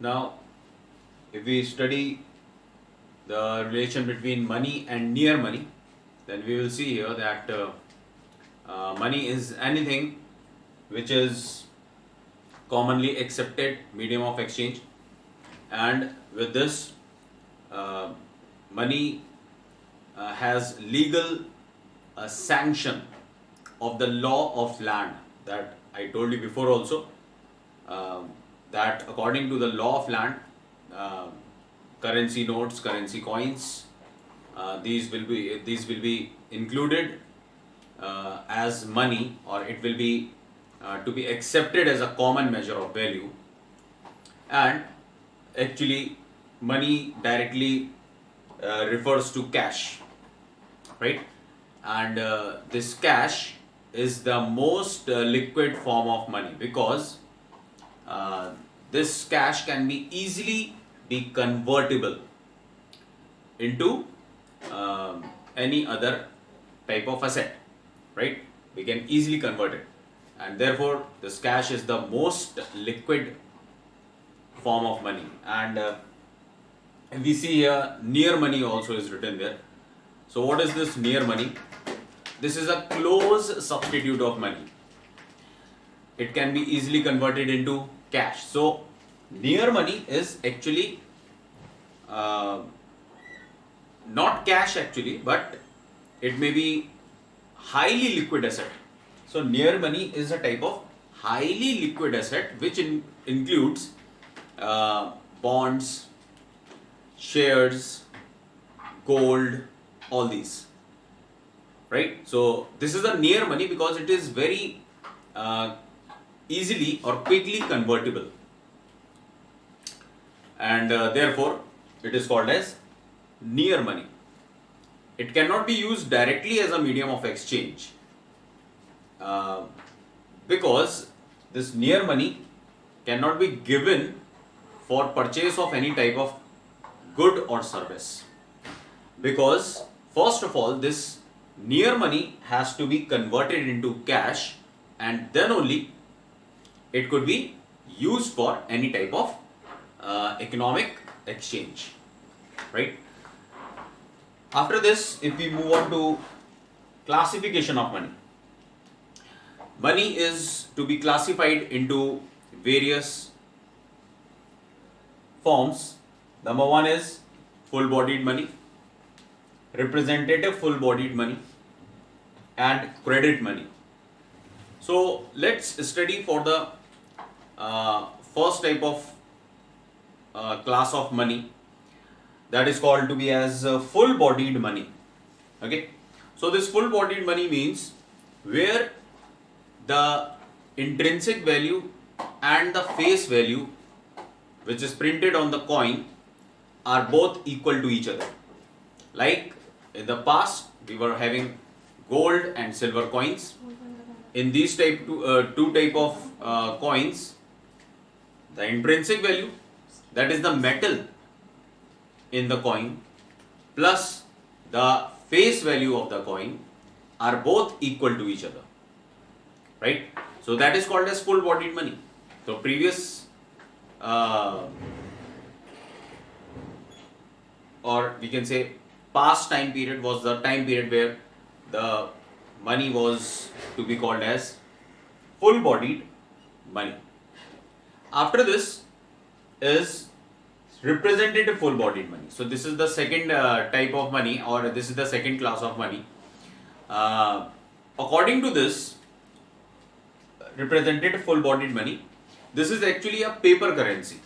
Now, if we study the relation between money and near money, then we will see here that money is anything which is commonly accepted medium of exchange, and with this, money has legal sanction of the law of land, that I told you before also, that according to the law of land, uh, currency notes, currency coins, these will be included as money, or it will be to be accepted as a common measure of value. And actually, money directly refers to cash, right? And this cash is the most liquid form of money, because uh, this cash can be easily be convertible into any other type of asset, right? We can easily convert it, and therefore this cash is the most liquid form of money. And we see here near money also is written there. So what is this near money? This is a close substitute of money. It can be easily converted into cash. So near money is actually uh, not cash actually, but it may be highly liquid asset. So near money is a type of highly liquid asset which includes bonds, shares, gold, all these, right? So this is a near money because it is very uh, easily or quickly convertible, and therefore it is called as near money. It cannot be used directly as a medium of exchange uh, because this near money cannot be given for purchase of any type of good or service, because first of all this near money has to be converted into cash, and then only it could be used for any type of economic exchange, right? After this, if we move on to classification of money, money is to be classified into various forms. Number one is full bodied money, representative full bodied money, and credit money. So let's study for the first type of class of money, that is called to be as full bodied money. Okay, so this full bodied money means where the intrinsic value and the face value which is printed on the coin are both equal to each other. Like in the past we were having gold and silver coins. In these two type of coins, the intrinsic value, that is the metal in the coin, plus the face value of the coin are both equal to each other, right? So that is called as full bodied money. So previous or we can say past time period was the time period where the money was to be called as full bodied money. After this is representative full bodied money. So this is the second type of money, or this is the second class of money. According to this representative full bodied money, this is actually a paper currency,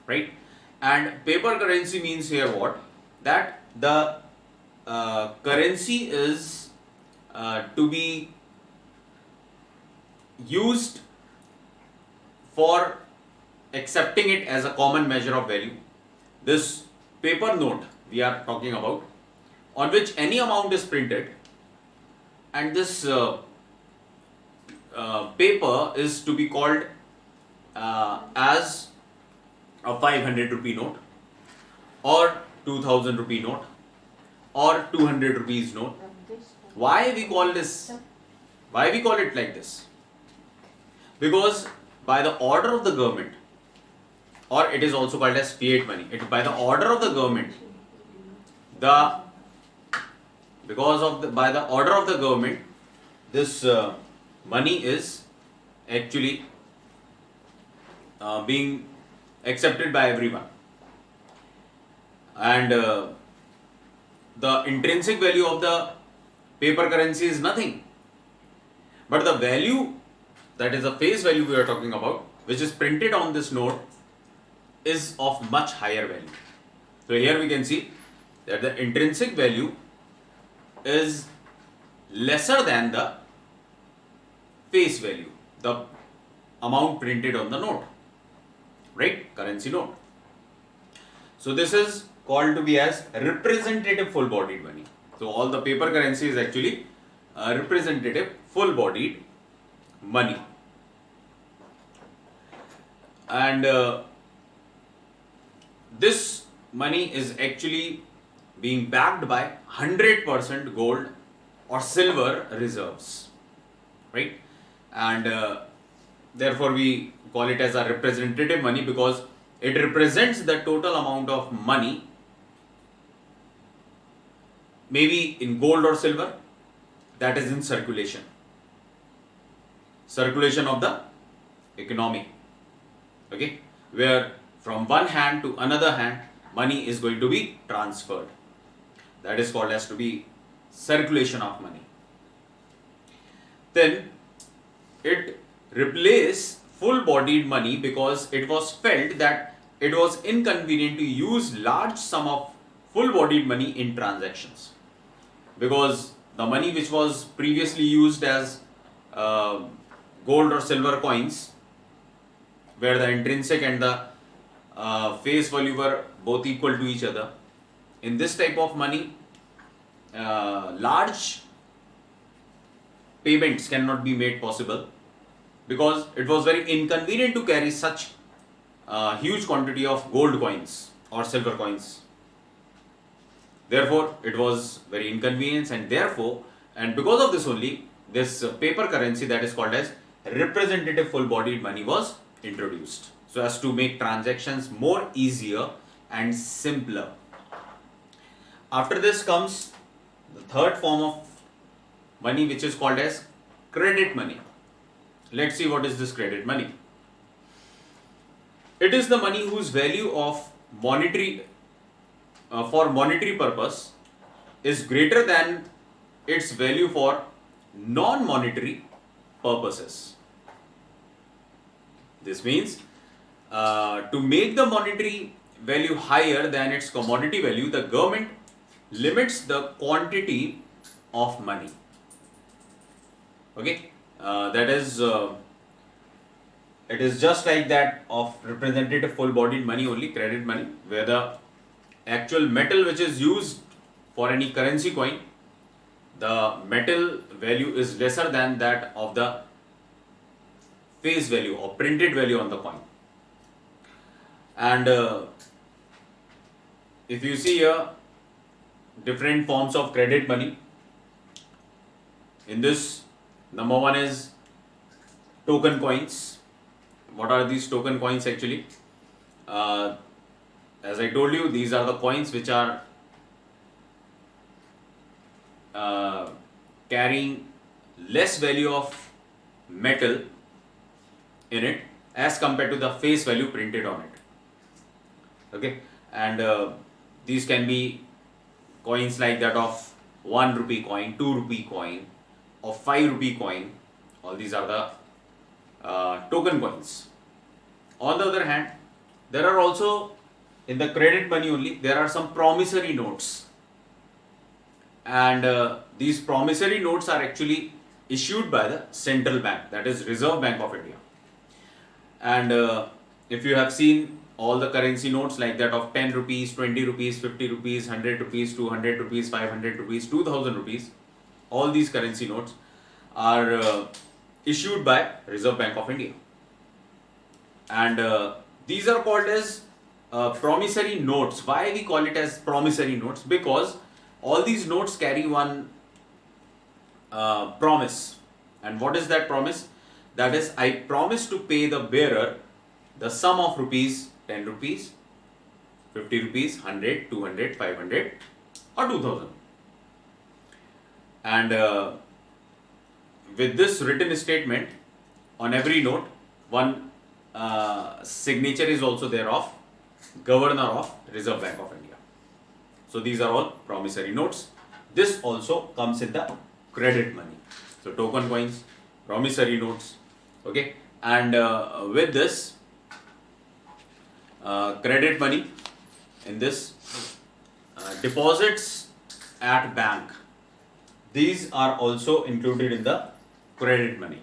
right? And paper currency means here what? That the currency is to be used for accepting it as a common measure of value. This paper note we are talking about, on which any amount is printed, and this paper is to be called as a 500 rupee note, or 2000 rupee note, or 200 rupees note. Why we call this? Why we call it like this? Because by the order of the government, or it is also called as fiat money. It by the order of the government, the by the order of the government, this money is actually being accepted by everyone, and the intrinsic value of the paper currency is nothing, but the value, that is the face value we are talking about, which is printed on this note, is of much higher value. So here we can see that the intrinsic value is lesser than the face value, the amount printed on the note, right? Currency note. So this is called to be as representative full-bodied money. So all the paper currency is actually representative full-bodied money, and this money is actually being backed by 100% gold or silver reserves, right? And therefore we call it as a representative money because it represents the total amount of money, maybe in gold or silver, that is in circulation of the economy, okay, where from one hand to another hand money is going to be transferred. That is called as to be circulation of money. Then it replaced full-bodied money because it was felt that it was inconvenient to use large sum of full-bodied money in transactions, because the money which was previously used as gold or silver coins, where the intrinsic and the face value were both equal to each other, in this type of money large payments cannot be made possible, because it was very inconvenient to carry such huge quantity of gold coins or silver coins. Therefore it was very inconvenient, and therefore, and because of this only, this paper currency, that is called as representative full-bodied money, was introduced, so as to make transactions more easier and simpler. After this comes the third form of money, which is called as credit money. Let's see what is this credit money. It is the money whose value of monetary for monetary purpose is greater than its value for non-monetary purposes. This means to make the monetary value higher than its commodity value, the government limits the quantity of money. Okay, that is it is just like that of representative full-bodied money only, credit money, where the actual metal which is used for any currency coin, the metal value is lesser than that of the face value or printed value on the coin. And if you see here different forms of credit money, in this, number one is token coins. What are these token coins actually? As I told you, these are the coins which are carrying less value of metal in it as compared to the face value printed on it. Okay, and these can be coins like that of 1 rupee coin, 2 rupee coin, or 5 rupee coin. All these are the token coins. On the other hand, there are also, in the credit money only, there are some promissory notes, and these promissory notes are actually issued by the central bank, that is Reserve Bank of India. And if you have seen all the currency notes like that of 10 rupees, 20 rupees, 50 rupees, 100 rupees, 200 rupees, 500 rupees, 2000 rupees, all these currency notes are issued by Reserve Bank of India. And these are called as promissory notes. Why we call it as promissory notes? Because all these notes carry one promise. And what is that promise? That is, I promise to pay the bearer the sum of rupees 10 rupees, 50 rupees, 100, 200, 500 or 2000. And with this written statement, on every note, one signature is also there of Governor of Reserve Bank of India. So these are all promissory notes. This also comes in the credit money. So token coins, promissory notes, okay. And with this credit money, in this deposits at bank, these are also included in the credit money.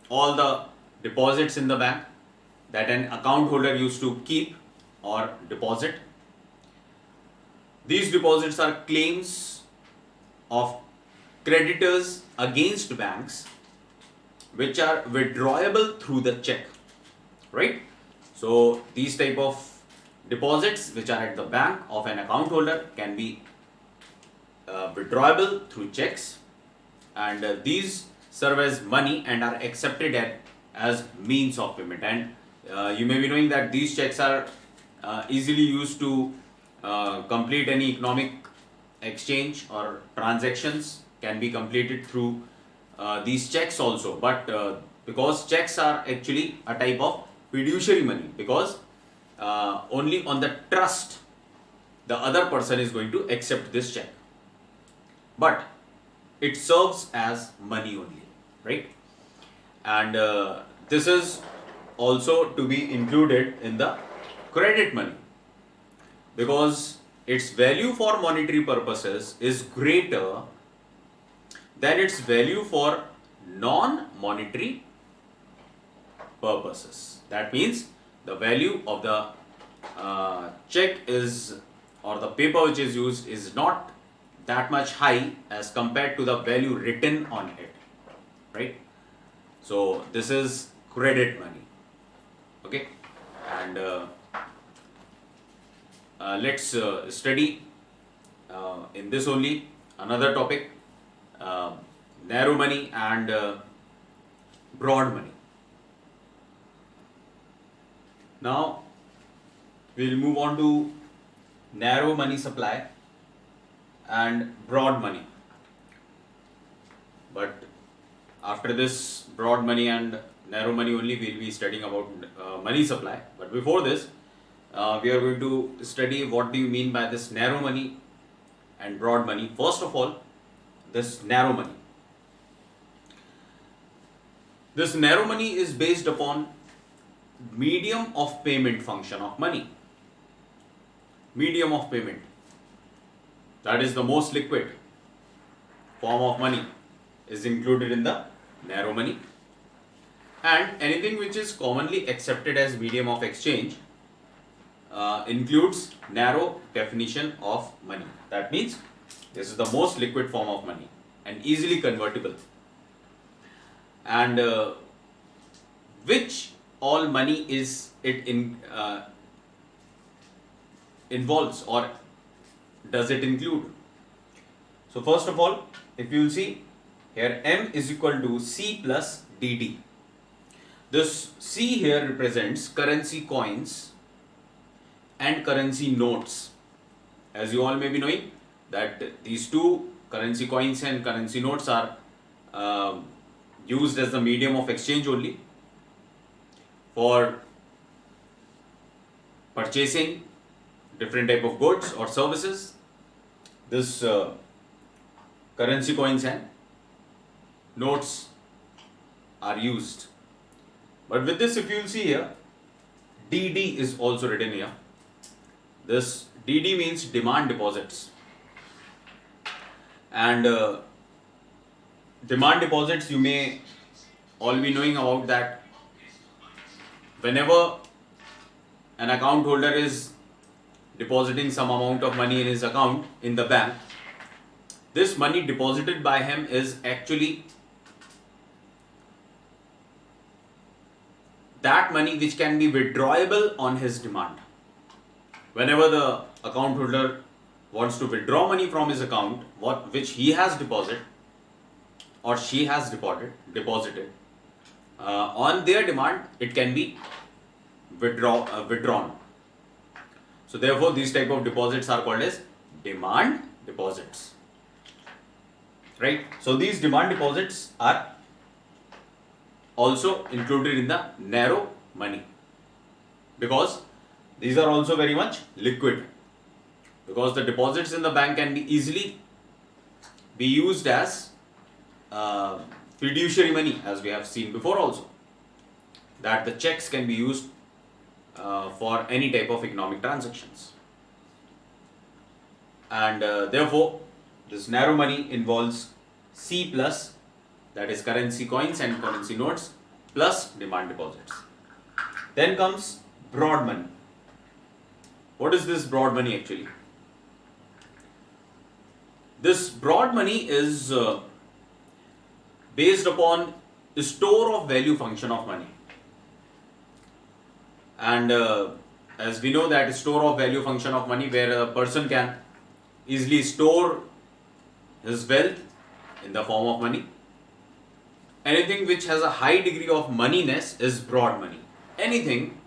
All the deposits in the bank that an account holder used to keep or deposit, these deposits are claims of creditors against banks which are withdrawable through the check, right? So these type of deposits which are at the bank of an account holder can be withdrawable through checks, and these serve as money and are accepted as means of payment. And you may be knowing that these checks are easily used to complete any economic exchange or transactions can be completed through these checks also. But because checks are actually a type of fiduciary money, because only on the trust the other person is going to accept this check, but it serves as money only, right? And this is also to be included in the credit money, because its value for monetary purposes is greater than its value for non-monetary purposes. That means the value of the check is, or the paper which is used, is not that much high as compared to the value written on it, right? So this is credit money, okay. And let's study in this only another topic, narrow money and broad money. Now we'll move on to narrow money supply and broad money. But after this broad money and narrow money only, we'll be studying about money supply. But before this, we are going to study what do you mean by this narrow money and broad money. First of all, this narrow money. This narrow money is based upon medium of payment function of money. Medium of payment, that is the most liquid form of money, is included in the narrow money. And anything which is commonly accepted as medium of exchange includes narrow definition of money. That means this is the most liquid form of money and easily convertible. And which all money is it involves, or does it include? So first of all, if you will see here, M is equal to C plus DD. This C here represents currency coins and currency notes. As you all may be knowing that these two, currency coins and currency notes, are used as the medium of exchange only for purchasing different type of goods or services. This currency coins and notes are used. But with this, if you will see here, DD is also written here. This DD means demand deposits. And demand deposits, you may all be knowing about that. Whenever an account holder is depositing some amount of money in his account in the bank, this money deposited by him is actually that money which can be withdrawable on his demand. Whenever the account holder wants to withdraw money from his account, which he has deposited or she has deposited, on their demand, it can be withdrawn. So therefore these type of deposits are called as demand deposits, right? So these demand deposits are also included in the narrow money, because these are also very much liquid, because the deposits in the bank can be easily be used as fiduciary money, as we have seen before also, that the checks can be used for any type of economic transactions. And therefore this narrow money involves C plus, that is currency coins and currency notes, plus demand deposits. Then comes broad money. What is this broad money actually? This broad money is based upon store of value function of money. And as we know that store of value function of money, where a person can easily store his wealth in the form of money. Anything which has a high degree of moneyness is broad money. Anything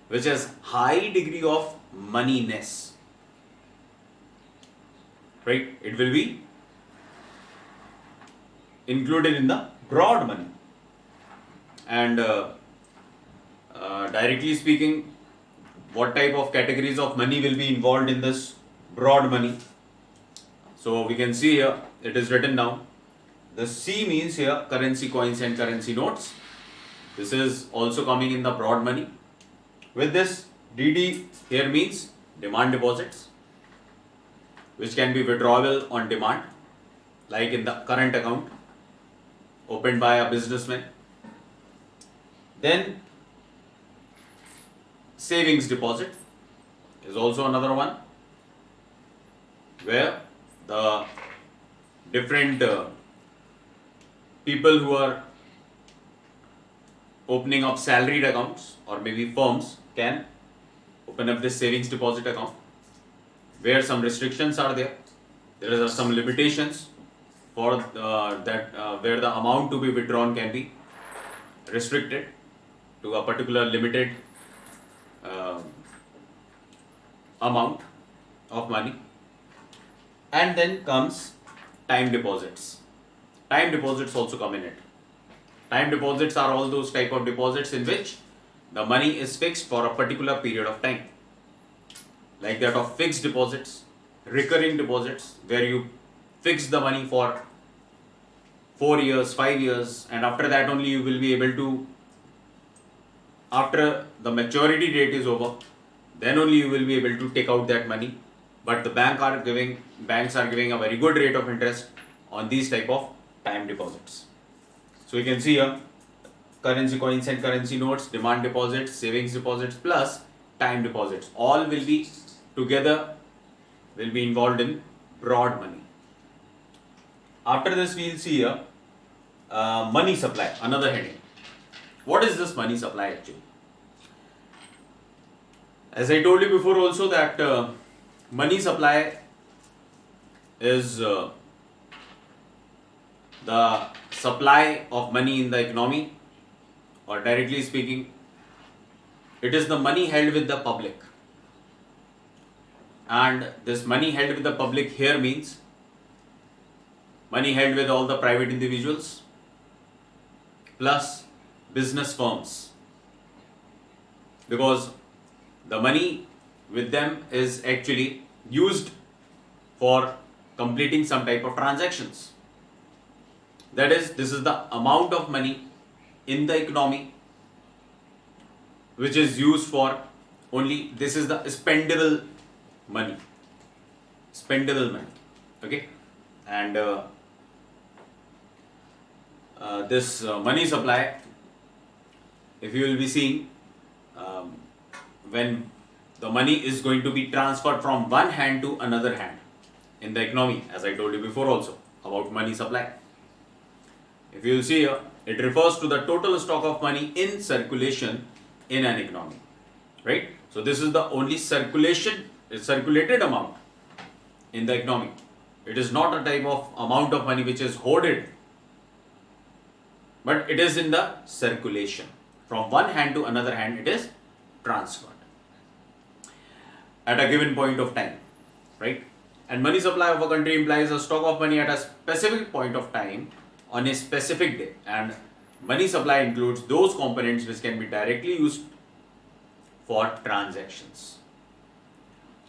which has high degree of moneyness, right, it will be included in the broad money. And directly speaking, what type of categories of money will be involved in this broad money? So we can see here, it is written down. The C means here currency coins and currency notes. This is also coming in the broad money. With this, DD here means demand deposits, which can be withdrawable on demand, like in the current account opened by a businessman. Then savings deposit is also another one, where the different people who are opening up salaried accounts or maybe firms can open up this savings deposit account, where some restrictions are there. There are some limitations for where the amount to be withdrawn can be restricted to a particular limited amount of money. And then comes time deposits. Time deposits also come in it. Time deposits are all those type of deposits in which the money is fixed for a particular period of time, like that of fixed deposits, recurring deposits, where you fix the money for 4 years, 5 years, and after that only you will be able to, after the maturity date is over, then only you will be able to take out that money. But the banks are giving a very good rate of interest on these type of time deposits. So you can see here currency coins and currency notes, demand deposits, savings deposits plus time deposits, all will be together, will be involved in broad money. After this we will see here money supply, another heading. What is this money supply actually? As I told you before also that money supply is the supply of money in the economy, or directly speaking, it is the money held with the public. And this money held with the public here means money held with all the private individuals plus business firms, because the money with them is actually used for completing some type of transactions. That is, this is the amount of money in the economy which is used for only, this is the spendable money. Spendable money. Okay? And this money supply, if you will be seeing, when the money is going to be transferred from one hand to another hand in the economy, as I told you before also about money supply. If you will see here, it refers to the total stock of money in circulation in an economy, right? So this is the only circulated amount in the economy. It is not a type of amount of money which is hoarded, but it is in the circulation. From one hand to another hand, it is transferred. at a given point of time, right? And money supply of a country implies a stock of money at a specific point of time on a specific day. And money supply includes those components which can be directly used for transactions.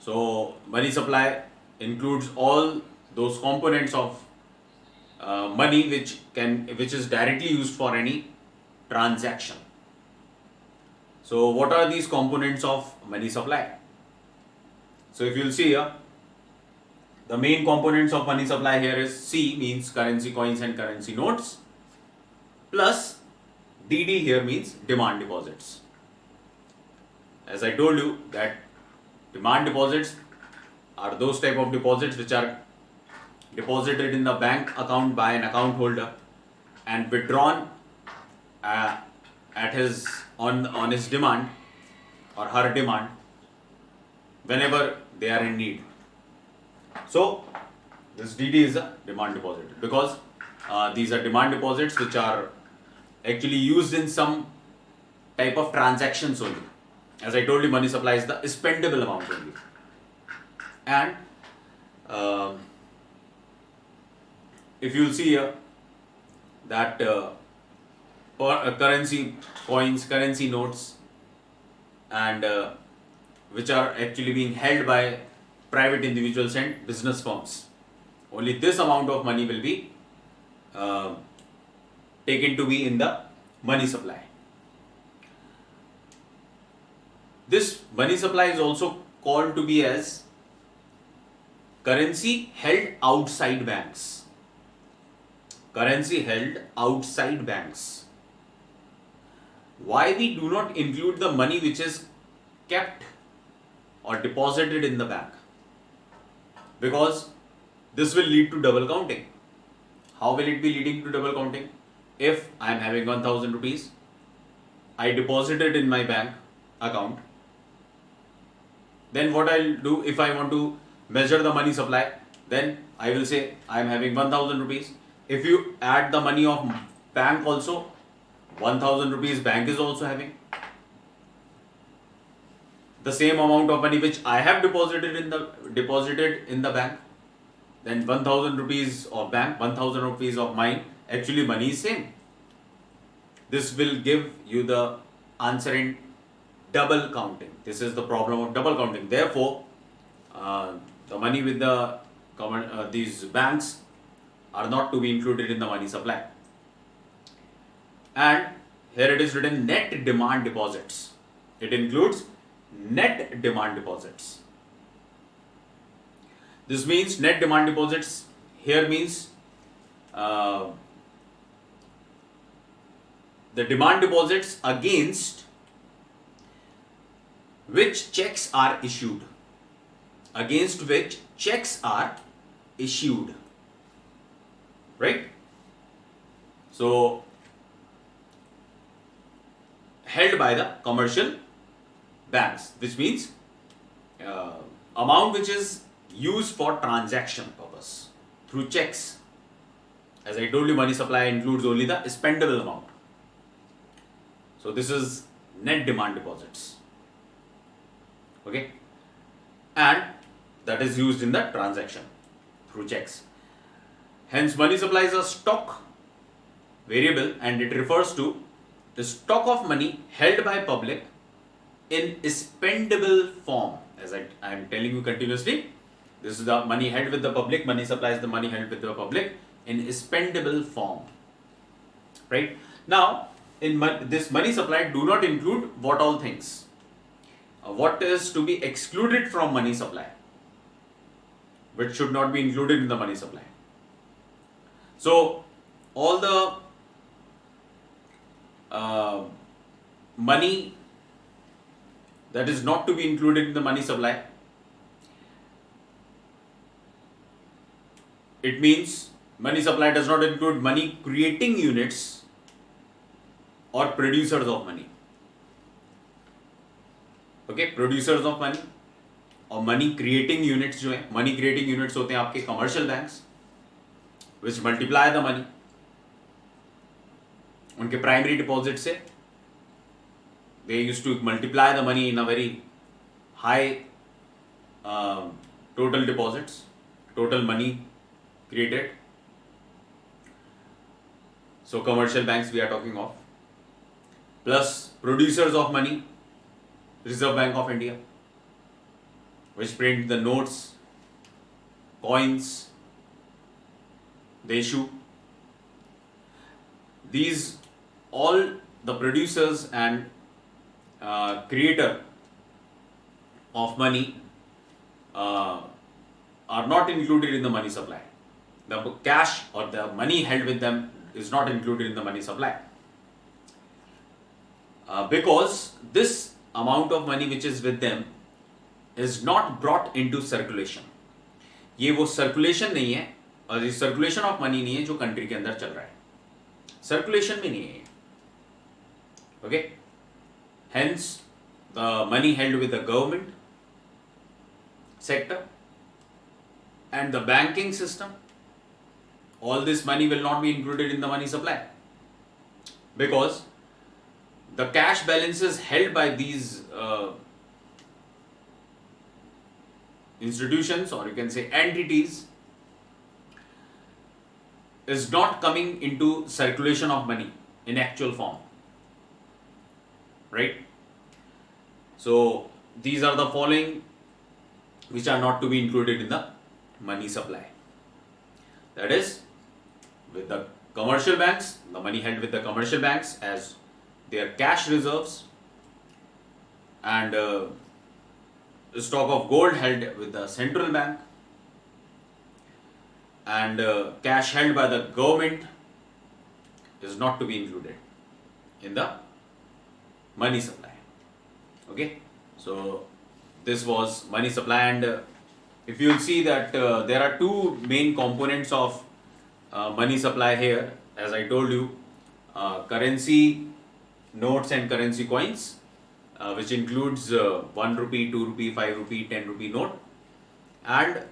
So money supply includes all those components of money which is directly used for any transaction. So what are these components of money supply? So if you'll see here, the main components of money supply here is C means currency coins and currency notes, plus DD here means demand deposits. As I told you that demand deposits are those type of deposits which are deposited in the bank account by an account holder and withdrawn at his on his demand or her demand whenever they are in need. So this DD is a demand deposit because these are demand deposits which are actually used in some type of transactions only. As I told you, money supply is the spendable amount only. And if you see here that currency coins, currency notes, and which are actually being held by private individuals and business firms, only this amount of money will be taken to be in the money supply. This money supply is also called to be as currency held outside banks. Currency held outside banks. Why we do not include the money which is kept or deposited in the bank? Because this will lead to double counting. How will it be leading to double counting? If I am having 1000 rupees, I deposited in my bank account, then what I'll do if I want to measure the money supply, then I will say I am having 1000 rupees. If you add the money of bank also, 1000 rupees bank is also having. The same amount of money which I have deposited in the bank, then 1000 rupees of bank, 1000 rupees of mine, actually money is same. This will give you the answer in double counting. This is the problem of double counting. Therefore, the money with these banks are not to be included in the money supply. And here it is written net demand deposits. It includes net demand deposits. This means net demand deposits here means the demand deposits against which checks are issued. Against which checks are issued. Right? So, held by the commercial banks, which means amount which is used for transaction purpose through checks. As I told you, money supply includes only the spendable amount. So this is net demand deposits. Okay, and that is used in the transaction through checks. Hence, money supply is a stock variable and it refers to the stock of money held by public in spendable form. As I am telling you continuously, this is the money held with the public. Money supply is the money held with the public in spendable form. Right? Now, in this money supply do not include what all things. What is to be excluded from money supply, which should not be included in the money supply. So, all the money that is not to be included in the money supply, it means money supply does not include money creating units or producers of money. Okay, producers of money और money creating units जो है, money creating units होते हैं आपके commercial banks which multiply the money उनके primary deposit से. They used to multiply the money in a very high total deposits, total money created. So commercial banks we are talking of, plus producers of money, Reserve Bank of India, which print the notes, coins, they issue. These all the producers and creator of money are not included in the money supply. The cash or the money held with them is not included in the money supply, because this amount of money which is with them is not brought into circulation. ये वो circulation नहीं है, और ये circulation of money नहीं है जो country के अंदर चल रहा है, सर्कुलेशन में नहीं है. Okay, hence the money held with the government sector and the banking system, all this money will not be included in the money supply, because the cash balances held by these institutions, or you can say entities, is not coming into circulation of money in actual form, right? So these are the following which are not to be included in the money supply. That is, with the commercial banks, the money held with the commercial banks as their cash reserves, and stock of gold held with the central bank, and cash held by the government is not to be included in the money supply. Okay, so this was money supply, and if you will see that there are two main components of money supply here, as I told you, currency notes and currency coins, which includes 1 rupee, 2 rupee, 5 rupee, 10 rupee note, and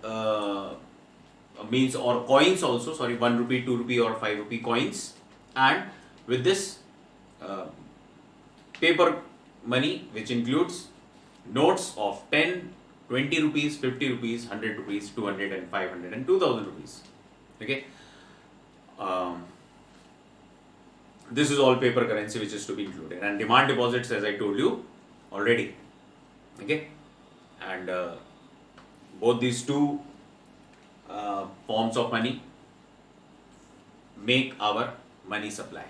means or coins also, sorry, 1 rupee, 2 rupee or 5 rupee coins, and with this paper money, which includes notes of 10, 20 rupees, 50 rupees, 100 rupees, 200 and 500 and 2000 rupees. Okay, this is all paper currency which is to be included, and demand deposits, as I told you already. Okay, and both these two forms of money make our money supply.